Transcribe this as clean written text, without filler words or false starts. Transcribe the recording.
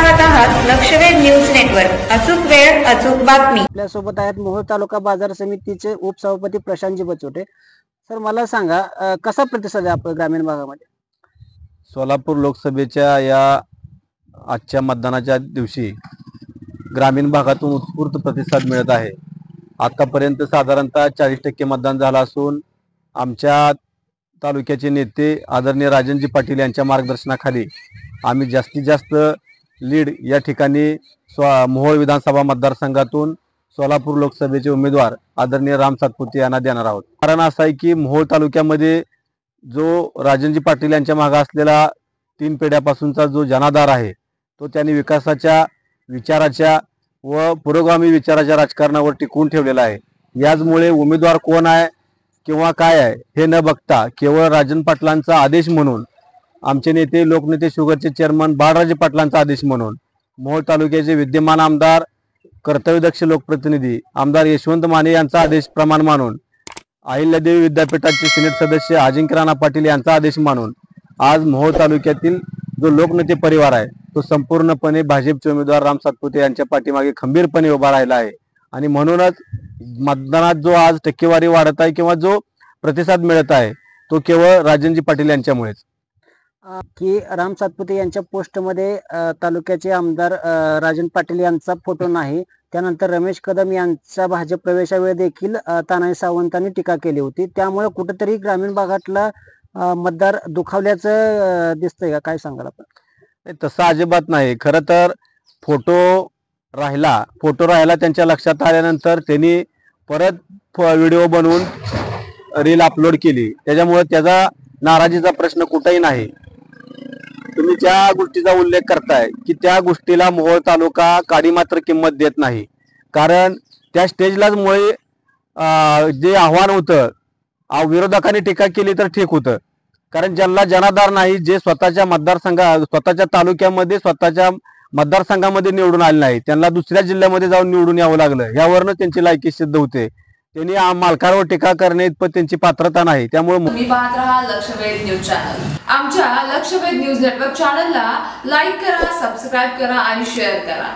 पाहत आहात लक्षवेध news network. अचूक वेळ अचूक बातमी। आपल्या सोबत आहेत मोहोळ तालुका बाजार समितीचे उपसभापती प्रशांतजी बचोटे। सर, मला सांगा, कसा प्रतिसाद आहे आपल्या ग्रामीण भागामध्ये? सोलापूर लोकसभेच्या या आजच्या मतदानाच्या दिवशी ग्रामीण भागातून उत्स्फूर्त प्रतिसाद मिळत आहे। आतापर्यंत साधारणतः 40% मतदान झालं असून आमच्या तालुक्याचे नेते आदरणीय राजनजी पाटील यांच्या मार्गदर्शनाखाली आम्ही जास्तीत जास्त लीड या ठिकाणी मोहोळ विधानसभा मतदारसंघातून सोलापूर लोकसभेचे उमेदवार आदरणीय राम सातपुते यांना देणार आहोत। कारण असं आहे की मोहोळ तालुक्यामध्ये जो राजनजी पाटील यांच्या मागे असलेला 3 पिढ्यापासूनचा जो जनाधार आहे तो त्यांनी विकासाच्या विचाराच्या व पुरोगामी विचाराच्या राजकारणावर टिकवून ठेवलेला आहे। याचमुळे उमेदवार कोण आहे किंवा काय आहे हे न बघता केवळ राजन पाटलांचा आदेश म्हणून आमचे नेते लोकनेते शुगरचे चेअरमन बाळराजे पाटलांचा आदेश म्हणून मोहोळ तालुक्याचे विद्यमान आमदार कर्तव्यदक्ष लोकप्रतिनिधी आमदार यशवंत माने यांचा आदेश प्रमाण मानून अहिल्यादेवी विद्यापीठाचे सिनेट सदस्य अजिंक्य राणा पाटील यांचा आदेश मानून आज मोहोळ तालुक्यातील जो लोकनेते परिवार आहे तो संपूर्णपणे भाजपचे उमेदवार राम सातपुते यांच्या पाठीमागे खंबीरपणे उभा राहिला आहे। आणि म्हणूनच मतदानात जो आज टक्केवारी वाढत आहे किंवा जो प्रतिसाद मिळत आहे तो केवळ राजनजी पाटील यांच्यामुळेच। की राम सातपुते यांच्या पोस्टमध्ये तालुक्याचे आमदार राजन पाटील यांचा फोटो नाही। त्यानंतर रमेश कदम यांच्या भाजप प्रवेशावेळी देखील तानाजी सावंतांनी टीका केली होती। त्यामुळे कुठेतरी ग्रामीण भागातला मतदार दुखावल्याचं दिसतंय का? काय सांगाल आपण? तसं अजिबात नाही। खरं तर फोटो राहिला त्यांच्या लक्षात आल्यानंतर त्यांनी परत व्हिडिओ बनवून रील अपलोड केली। त्याच्यामुळे त्याचा नाराजीचा प्रश्न कुठेही नाही। तुम्ही ज्या गोष्टीचा उल्लेख करताय की त्या गोष्टीला मोहोळ तालुका काडी मात्र किंमत देत नाही। कारण त्या स्टेजलाच मुळे जे आव्हान होतं विरोधकांनी टीका केली तर ठीक होतं। कारण ज्यांना जनाधार नाही, जे स्वतःच्या तालुक्यामध्ये स्वतःच्या मतदारसंघामध्ये निवडून आले नाही, त्यांना दुसऱ्या जिल्ह्यामध्ये जाऊन निवडून यावं लागलं, यावरनं त्यांची लायकी सिद्ध होते। त्यांनी मालकावर टीका करणे इतपत त्यांची पात्रता नाही। त्यामुळे तुम्ही पाहत राहा लक्षवेध न्यूज चॅनल। आमच्या लक्षवेध न्यूज नेटवर्क चॅनलला लाईक करा, सबस्क्राईब करा आणि शेअर करा।